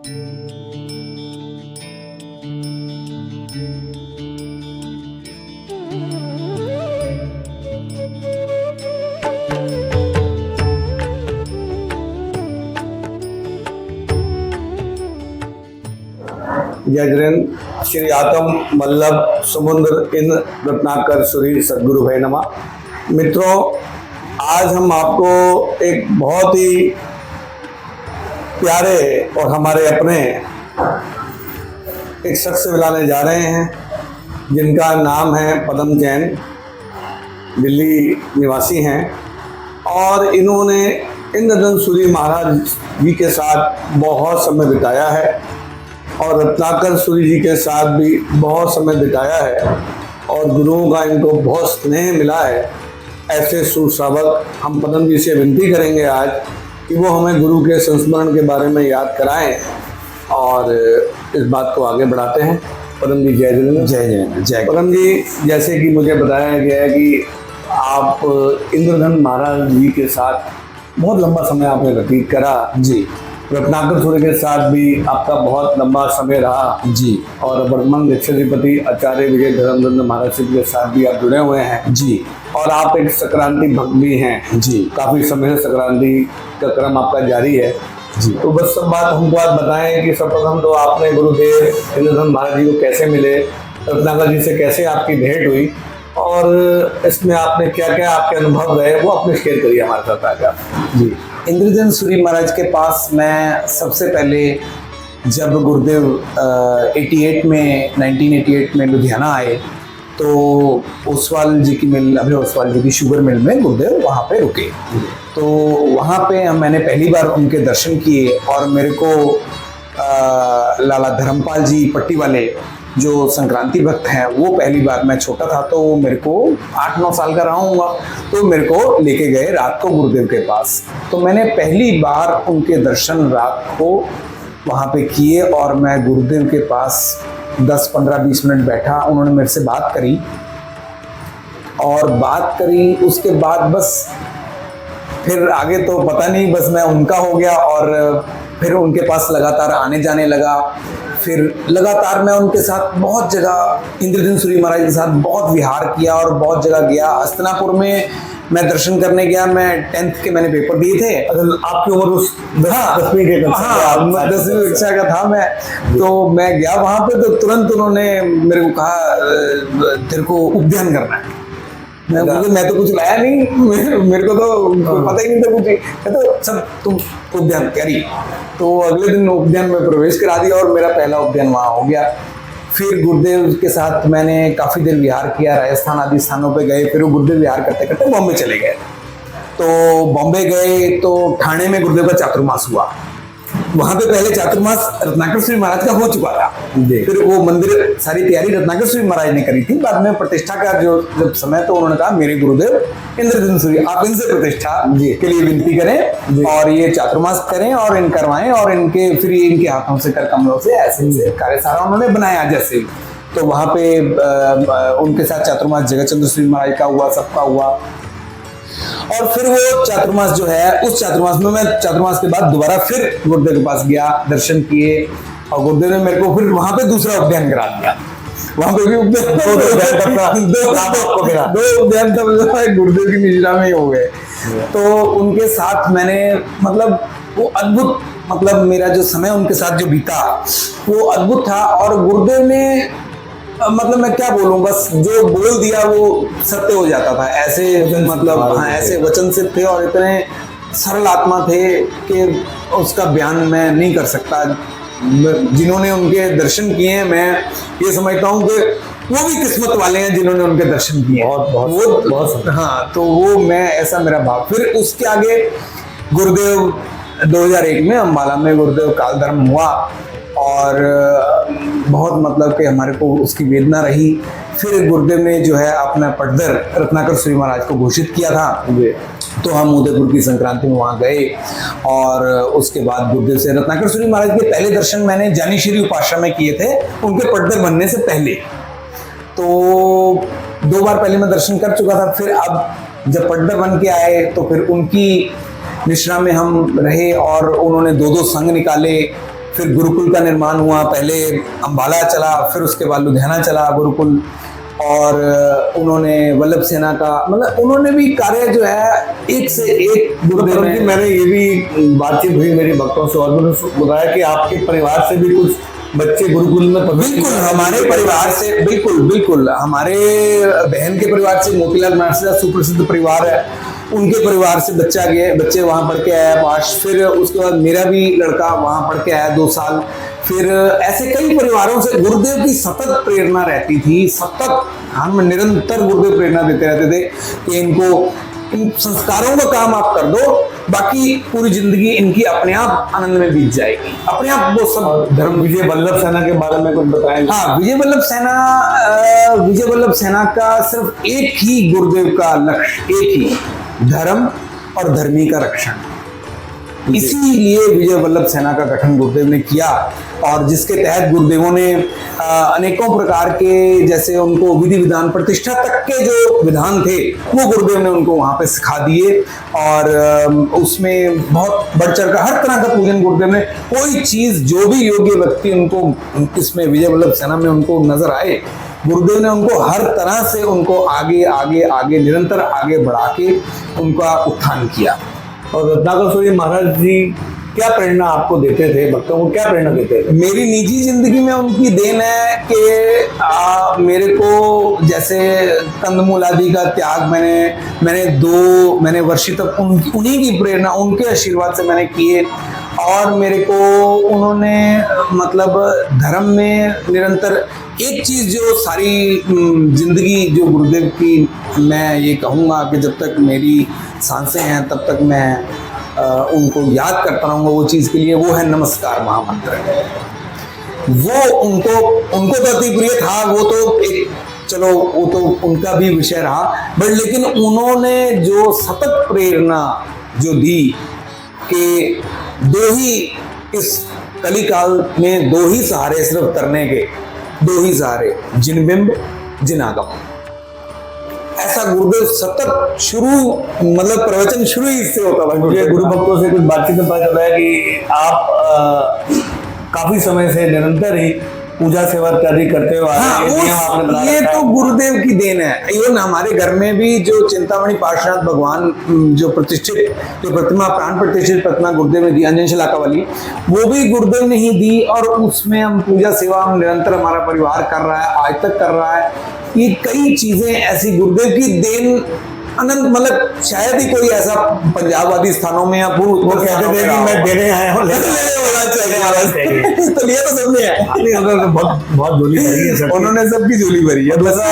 जय जैन श्री आत्म वल्लभ समुद्र इन रत्नाकर सूरी सदगुरु भाई नमा। मित्रों, आज हम आपको एक बहुत ही प्यारे और हमारे अपने एक शख्स से मिलाने जा रहे हैं, जिनका नाम है पदम जैन। दिल्ली निवासी हैं और इन्होंने इंद्रधन सूरी महाराज जी के साथ बहुत समय बिताया है और रत्नाकर सूरी जी के साथ भी बहुत समय बिताया है और गुरुओं का इनको बहुत स्नेह मिला है। ऐसे सुश्रावक हम पदम जी से विनती करेंगे आज कि वो हमें गुरु के संस्मरण के बारे में याद कराएं और इस बात को आगे बढ़ाते हैं। पदम जी जय जय जय जय। पदम जी, जैसे कि मुझे बताया गया है कि आप इंद्रधन महाराज जी के साथ बहुत लंबा समय आपने व्यतीत करा जी। रत्नाकर सूरी के साथ भी आपका बहुत लंबा समय रहा जी। और वर्तमान दीक्षाधिपति आचार्य विजय धर्मचंद्र महाराज जी के साथ भी आप जुड़े हुए हैं जी। और आप एक संक्रांति भक्त भी हैं जी। काफी समय से संक्रांति का क्रम आपका जारी है जी। तो बस सब बात हमको आज बताएं कि सर्वप्रथम तो आपने गुरुदेव इंद्रधन महाराज जी को कैसे मिले, रत्नाकर जी से कैसे आपकी भेंट हुई और इसमें आपने क्या क्या आपके अनुभव रहे वो अपने शेयर करिए हमारे साथ आगे जी। इंद्रधन सूरी महाराज के पास मैं सबसे पहले जब गुरुदेव 1988 में लुधियाना आए तो ओसवाल जी की मिल, अभय ओसवाल जी की शुगर मिल में गुरुदेव वहाँ पे रुके। तो वहाँ पे मैंने पहली बार उनके दर्शन किए और मेरे को लाला धर्मपाल जी पट्टी वाले जो संक्रांति भक्त हैं वो पहली बार, मैं छोटा था तो मेरे को 8-9 साल का रहा हूँगा, तो मेरे को लेके गए रात को गुरुदेव के पास। तो मैंने पहली बार उनके दर्शन रात को वहाँ पे किए और मैं गुरुदेव के पास 10-15-20 मिनट बैठा। उन्होंने मेरे से बात करी और बात करी उसके बाद बस फिर आगे तो पता नहीं, बस मैं उनका हो गया और फिर उनके पास लगातार आने जाने लगा। फिर लगातार मैं उनके साथ बहुत जगह इंद्रधन सूरी महाराज के साथ बहुत विहार किया और बहुत जगह गया। हस्तिनापुर में मैं दर्शन करने गया। मैं 10th के मैंने पेपर दिए थे। आपकी उम्र उस 10वीं कक्षा का था मैं। तो मैं गया वहां पे तो तुरंत उन्होंने मेरे को कहा तेरे को उपध्यान करना है। मैं तो कुछ लाया नहीं, मेरे को तो पता ही नहीं था कुछ। तो सब तुम उपध्यान करी। तो अगले दिन उपध्यान में प्रवेश करा दिया और मेरा पहला उपध्यान वहाँ हो गया। फिर गुरुदेव के साथ मैंने काफ़ी देर विहार किया, राजस्थान आदि स्थानों पे गए। फिर वो गुरुदेव विहार करते करते बॉम्बे चले गए। तो बॉम्बे गए तो ठाणे में गुरुदेव का चातुर्मास हुआ। वहां पे पहले चातुर्मास रत्नाकर सूरी महाराज का हो चुका था। फिर वो मंदिर सारी तैयारी रत्नाकर सूरी महाराज ने करी थी। बाद में प्रतिष्ठा का जब समय तो उन्होंने कहा मेरे गुरुदेव इंद्रधन सूरी, आप इनसे प्रतिष्ठा के लिए विनती करें और ये चातुर्मास करें और इन करवाएं और इनके फिर इनके हाथों से कर कमलों से ऐसे कार्य सारा उन्होंने बनाया जैसे। तो वहां पे उनके साथ चातुर्मास जगतचंद्र सूरी महाराज का हुआ, सबका हुआ। और फिर वो चातुर्मास जो है, उस चातुर्मास में मैं चातुर्मास के बाद दोबारा फिर गुरुदेव के पास गया, दर्शन किए और गुरुदेव ने मेरे को फिर वहां पे दूसरा उपध्यान करा दिया। वहां पे भी दो उपध्यान तब गुरुदेव की निजरा में ही हो गए। तो उनके साथ मैंने मतलब वो अद्भुत, मतलब मेरा जो समय उनके साथ जो बीता वो अद्भुत था। और गुरुदेव ने मतलब मैं क्या बोलूं, बस जो बोल दिया वो सत्य हो जाता था। ऐसे मतलब हाँ, ऐसे वचन से थे और इतने सरल आत्मा थे कि उसका बयान मैं नहीं कर सकता। जिन्होंने उनके दर्शन किए हैं, मैं ये समझता हूँ कि वो भी किस्मत वाले हैं जिन्होंने उनके दर्शन किए। बहुत हाँ, तो वो मैं ऐसा मेरा भाव। फिर उसके आगे गुरुदेव 2001 में अम्बाला में गुरुदेव काल धर्म हुआ और बहुत मतलब कि हमारे को उसकी वेदना रही। फिर गुरुदेव ने जो है अपना पटदर रत्नाकर सूरी महाराज को घोषित किया था। तो हम उदयपुर की संक्रांति में वहाँ गए और उसके बाद गुरुदेव से रत्नाकर सूरी महाराज के पहले दर्शन मैंने जानीश्री उपाश्रम में किए थे, उनके पटदर बनने से पहले। तो 2 बार पहले मैं दर्शन कर चुका था। फिर अब जब पटदर बन के आए तो फिर उनकी निश्रा में हम रहे और उन्होंने 2-2 संघ निकाले फिर गुरुकुल का निर्माण हुआ, पहले अम्बाला चला, फिर उसके बाद लुधियाना चला गुरुकुल। और उन्होंने वल्लभ सेना का, मतलब उन्होंने भी कार्य जो है एक से एक गुरुदेव परम जी, ने। मैंने ये भी बातचीत हुई मेरे भक्तों से और उन्होंने बताया कि आपके परिवार से भी कुछ बच्चे गुरुकुल में बिल्कुल हमारे परिवार से, बिल्कुल बिल्कुल हमारे बहन के परिवार से, मोतीलाल बनारसी सुप्रसिद्ध परिवार है, उनके परिवार से बच्चे वहां पढ़ के आया पास। फिर उसके बाद मेरा भी लड़का वहां पढ़ के आया 2 साल। फिर ऐसे कई परिवारों से गुरुदेव की सतत प्रेरणा रहती थी, सतत हम निरंतर गुरुदेव प्रेरणा देते रहते थे कि इन संस्कारों का काम आप कर दो, बाकी पूरी जिंदगी इनकी अपने आप आनंद में बीत जाएगी, अपने आप वो सब। धर्म विजय वल्लभ सेना के बारे में कुछ बताएंगे? हाँ, विजय वल्लभ सेना का सिर्फ एक ही गुरुदेव का लक्ष्य, एक ही, धर्म और धर्मी का रक्षण। इसीलिए विजय वल्लभ सेना का गठन गुरुदेव ने किया, और जिसके तहत गुरुदेवों ने अनेकों प्रकार के, जैसे उनको विधि विधान प्रतिष्ठा तक के जो विधान थे वो गुरुदेव ने उनको वहां पे सिखा दिए। और उसमें बहुत बढ़ चढ़ कर हर तरह का पूजन गुरुदेव ने, कोई चीज जो भी योग्य व्यक्ति उनको इसमें विजय वल्लभ सेना में उनको नजर आए, गुरुदेव ने उनको हर तरह से उनको आगे आगे आगे निरंतर आगे बढ़ा के उनका उत्थान किया। और रत्नाकर सूरी महाराज जी क्या प्रेरणा आपको देते थे, भक्तों को क्या प्रेरणा देते थे? मेरी निजी जिंदगी में उनकी देन है कि मेरे को जैसे कंदमूल आदि का त्याग मैंने वर्षों तक उन्हीं की प्रेरणा, उनके आशीर्वाद से मैंने किए। और मेरे को उन्होंने मतलब धर्म में निरंतर एक चीज जो सारी जिंदगी जो गुरुदेव की, मैं ये कहूँगा कि जब तक मेरी सांसें हैं तब तक मैं उनको याद करता रहूँगा वो चीज़ के लिए, वो है नमस्कार महामंत्र। वो उनको तो अति प्रिय था, वो तो एक, चलो वो तो उनका भी विषय रहा, बट लेकिन उन्होंने जो सतत प्रेरणा जो दी कि दो ही, इस कलिकाल में 2 ही सहारे सिर्फ तरने के, 2 ही सहारे, जिन बिंब जिन आगम। ऐसा गुरुदेव सतत शुरू, मतलब प्रवचन शुरू ही इससे होता था। मुझे गुरु भक्तों से कुछ बातचीत में पता चला है कि आप काफी समय से निरंतर ही पूजा सेवा इत्यादि करते हुए आ रहे हैं। हाँ, ये तो गुरुदेव की देन है। इवन हमारे घर में भी जो चिंतामणि पार्श्वनाथ भगवान जो प्रतिमा, प्राण प्रतिष्ठित प्रतिमा गुरुदेव ने दी, अंजन शलाका वाली, वो भी गुरुदेव ने ही दी। और उसमें हम पूजा सेवा हम निरंतर, हमारा परिवार कर रहा है, आज तक कर रहा है। ये कई चीजें ऐसी गुरुदेव की देन अनंत, मतलब शायद ही कोई ऐसा पंजाब आदि स्थानों में या पूर्व वो कहते थे कि मैं देने आया हूँ, तो लिया तो सबने है। बहुत झोली भरी है सबकी। उन्होंने सबकी झोली भरी है। जैसा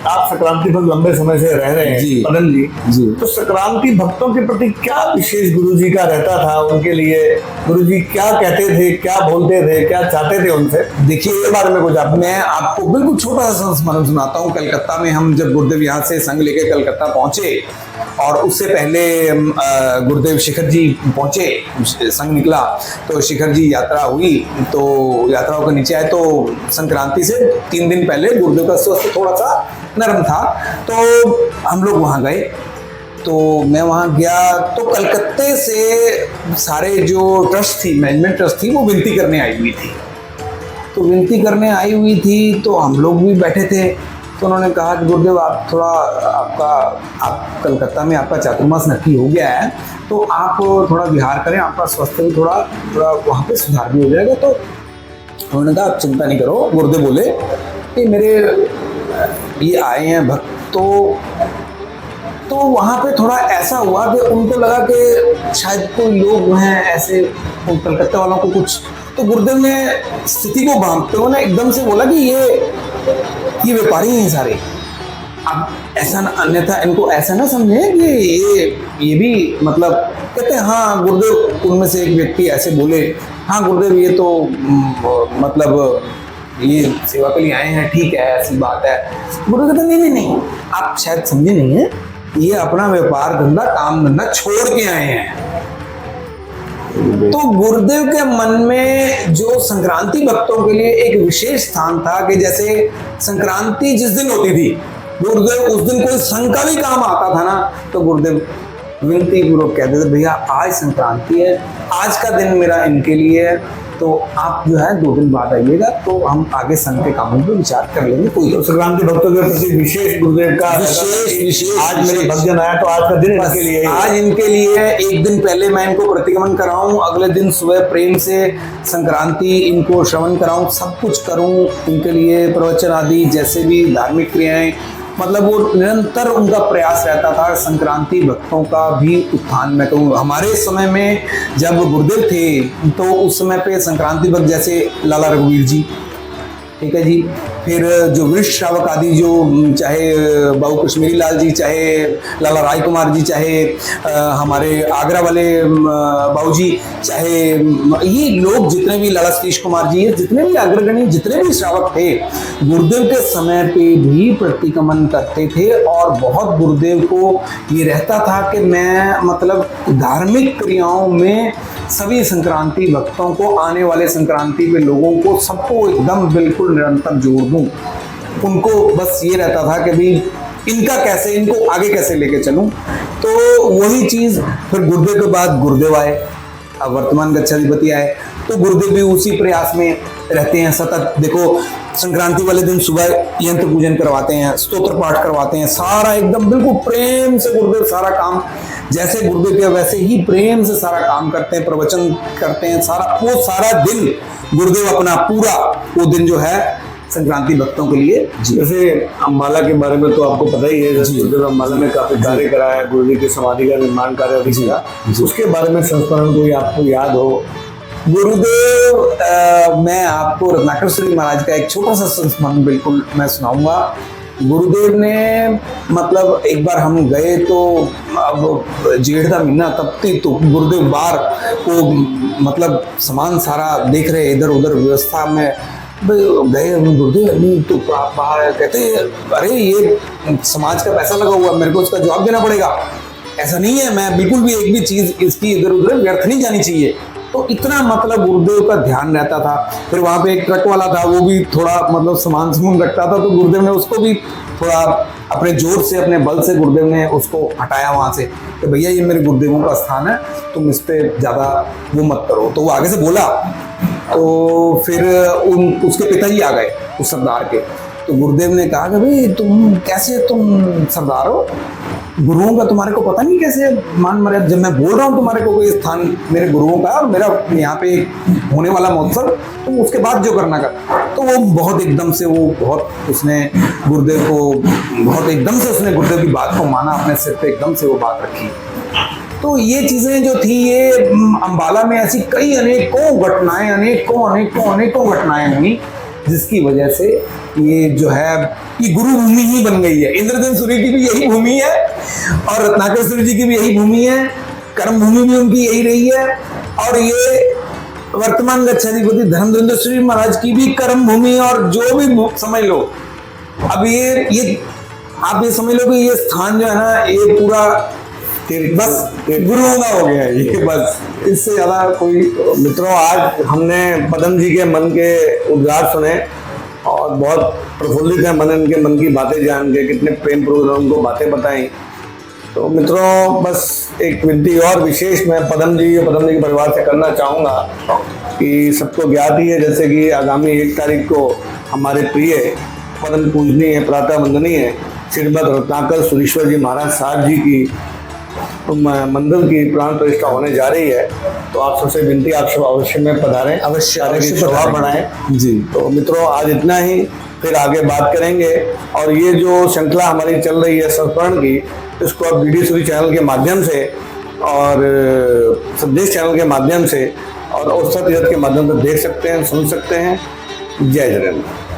आप संक्रांति भक्त लंबे समय से रह रहे हैं जी। पदम जी, जी। तो संक्रांति भक्तों के प्रति क्या विशेष गुरु जी का रहता था? उनके लिए गुरु जी क्या कहते थे, क्या बोलते थे, क्या चाहते थे उनसे? देखिए, इसके बारे में कुछ मैं आपको बिल्कुल छोटा सा संस्मरण सुनाता हूँ। कलकत्ता में हम जब गुरुदेव यहाँ से संघ लेके कलकत्ता पहुंचे, और उससे पहले गुरुदेव शिखर जी पहुंचे, संघ निकला तो शिखर जी यात्रा हुई, तो यात्राओं के नीचे आए तो संक्रांति से 3 दिन पहले गुरुदेव का स्वास्थ्य थोड़ा सा नरम था, तो हम लोग वहाँ गए। तो मैं वहाँ गया तो कलकत्ते से सारे जो ट्रस्ट थी, मैनेजमेंट ट्रस्ट थी, वो विनती करने आई हुई थी। तो विनती करने आई हुई थी तो हम लोग भी बैठे थे। तो उन्होंने कहा कि गुरुदेव आप थोड़ा, आप कलकत्ता में आपका चातुर्मास नक्की हो गया है, तो आप थोड़ा विहार करें, आपका स्वास्थ्य भी थोड़ा वहाँ पे सुधार भी हो जाएगा। तो उन्होंने कहा आप चिंता नहीं करो। गुरुदेव बोले कि मेरे ये आए हैं भक्त, तो वहाँ पे थोड़ा ऐसा हुआ कि उनको लगा कि शायद कोई लोग हैं ऐसे, कलकत्ता वालों को कुछ, तो गुरुदेव ने स्थिति को भांपते हुए ना एकदम से बोला कि ये व्यापारी हैं सारे, अब ऐसा ना, अन्यथा इनको ऐसा ना समझे कि ये भी, मतलब कहते हैं हाँ गुरुदेव, उनमें से एक व्यक्ति ऐसे बोले, हाँ गुरुदेव ये तो मतलब ये सेवा के लिए आए हैं, ठीक है, ऐसी बात है। गुरुदेव कहते नहीं, आप शायद समझे नहीं है, ये अपना व्यापार धंधा काम धंधा छोड़ के आए हैं। तो गुरुदेव के मन में जो संक्रांति भक्तों के लिए एक विशेष स्थान था कि जैसे संक्रांति जिस दिन होती थी, गुरुदेव उस दिन कोई संघ का भी काम आता था ना, तो गुरुदेव विनती पूर्वक कहते थे भैया आज संक्रांति है, आज का दिन मेरा इनके लिए है, तो आप जो है 2 दिन बाद आइएगा, तो हम आगे संघ के कामों पर विचार कर लेंगे। कोई तो संक्रांति भक्तों के प्रति विशेष गुरुदेव का विशेष आज मेरे भक्तजन आया तो आज का दिन इनके लिए आज इनके लिए एक दिन पहले मैं इनको प्रतिक्रमण कराऊं, अगले दिन सुबह प्रेम से संक्रांति इनको श्रवण कराऊं, सब कुछ करूं इनके लिए, प्रवचन आदि जैसे भी धार्मिक क्रियाएं, मतलब वो निरंतर उनका प्रयास रहता था संक्रांति भक्तों का भी उत्थान। मैं कहूँ हमारे समय में जब गुरुदेव थे तो उस समय पे संक्रांति भक्त जैसे लाला रघुवीर जी, ठीक है जी, फिर जो वृक्ष श्रावक आदि जो चाहे बाबू कश्मीरी लाल जी, चाहे लाला राय कुमार जी, चाहे हमारे आगरा वाले बाबू जी, चाहे ये लोग जितने भी लाला सतीश कुमार जी, जितने भी अग्रगणी जितने भी श्रावक थे गुरुदेव के समय पे भी प्रतिक्रमण करते थे। और बहुत गुरुदेव को ये रहता था कि मैं मतलब धार्मिक क्रियाओं में सभी संक्रांति भक्तों को, आने वाले संक्रांति पे लोगों को सबको एकदम बिल्कुल निरंतर जोड़ दूं। उनको बस ये रहता था कि भाई इनका कैसे, इनको आगे कैसे लेके चलूं। तो वही चीज फिर गुरुदेव के बाद गुरुदेव आए, अब वर्तमान गच्छाधिपति आए, तो गुरुदेव भी उसी प्रयास में रहते हैं सतत। देखो संक्रांति वाले दिन सुबह यंत्र पूजन करवाते हैं, स्तोत्र पाठ करवाते हैं, सारा एकदम बिल्कुल प्रेम से गुरुदेव सारा काम, जैसे गुरुदेव के वैसे ही प्रेम से सारा काम करते हैं, प्रवचन करते हैं, सारा दिन गुरुदेव अपना पूरा वो दिन जो है संक्रांति भक्तों के लिए। जैसे अम्बाला के बारे में तो आपको पता ही है, गुरुदेव अम्बाला में काफी कार्य करा है, गुरुजी की समाधि का निर्माण कार्य भी किया, उसके बारे में संस्मरण कोई आपको याद हो? गुरुदेव मैं आपको रत्नाकर श्री महाराज का एक छोटा सा संस्मरण बिल्कुल मैं सुनाऊंगा। गुरुदेव ने मतलब एक बार हम गए तो अब जेठ का महीना तब थी, तो गुरुदेव बाहर को मतलब सामान सारा देख रहे इधर उधर व्यवस्था में गए। गुरुदेव नहीं तो बाहर कहते अरे ये समाज का पैसा लगा हुआ, मेरे को उसका जवाब देना पड़ेगा, ऐसा नहीं है, मैं बिल्कुल भी एक भी चीज इसकी इधर उधर व्यर्थ नहीं जानी चाहिए। तो इतना मतलब गुरुदेव का ध्यान रहता था। फिर वहाँ पे एक ट्रक वाला था, वो भी थोड़ा मतलब सामान रखता था, तो गुरुदेव ने उसको भी थोड़ा अपने जोर से, अपने बल से गुरुदेव ने उसको हटाया वहाँ से कि भैया ये मेरे गुरुदेवों का स्थान है, तुम इस पर ज़्यादा वो मत करो। तो वो आगे से बोला, तो फिर उसके पिताजी आ गए उस सरदार के, तो गुरुदेव ने कहा कि भाई तुम कैसे, तुम सरदार हो, गुरुओं का तुम्हारे को पता नहीं कैसे मान मर्यादा, जब मैं बोल रहा हूँ तुम्हारे को कोई स्थान मेरे गुरुओं का और मेरा यहाँ पे होने वाला महोत्सव, तुम उसके बाद जो करना कर। तो वो बहुत एकदम से उसने गुरुदेव को बहुत एकदम से उसने गुरुदेव की बात को माना, अपने सिर पे एकदम से वो बात रखी। तो ये चीजें जो थी, ये अम्बाला में ऐसी कई अनेकों घटनाएं हुई, जिसकी वजह से ये जो है ये गुरु भूमि ही बन गई है। इंद्रदेव सूर्य की भी यही भूमि है और रत्नाकर सूर्य जी की भी यही भूमि है, कर्म भूमि भी उनकी यही रही है। और ये वर्तमान गच्छाधिपति धर्मेंद्र श्री महाराज की भी कर्म भूमि, और जो भी समझ लो, अब ये आप ये समझ लो कि ये स्थान जो है ना, ये पूरा बस गुरुओं का हो गया है ये, बस इससे ज्यादा कोई। मित्रों, आज हमने पदम जी के मन के उद्गार सुने और बहुत प्रफुल्लित है मन, इनके मन की बातें जान के, कितने प्रेम पूर्वक उनको बातें बताई। तो मित्रों, बस एक विनती और विशेष मैं पदम जी के परिवार से करना चाहूँगा कि सबको ज्ञात ही है, जैसे कि आगामी 1 तारीख को हमारे प्रिय परम पूजनीय प्रातः वंदनीय श्रीमद रत्नाकर सुरेश्वर जी महाराज साहब जी की मंदिर की प्राण प्रतिष्ठा होने जा रही है। तो आप सबसे विनती, आप सब अवश्य में पधारें, अवश्य शोभा बढ़ाएं जी। तो मित्रों, आज इतना ही, फिर आगे बात करेंगे। और ये जो श्रृंखला हमारी चल रही है संस्मरण की, इसको आप DD सूरी चैनल के माध्यम से और संदेश चैनल के माध्यम से और औसत के माध्यम से देख सकते हैं, सुन सकते हैं। जय जगन्नाथ।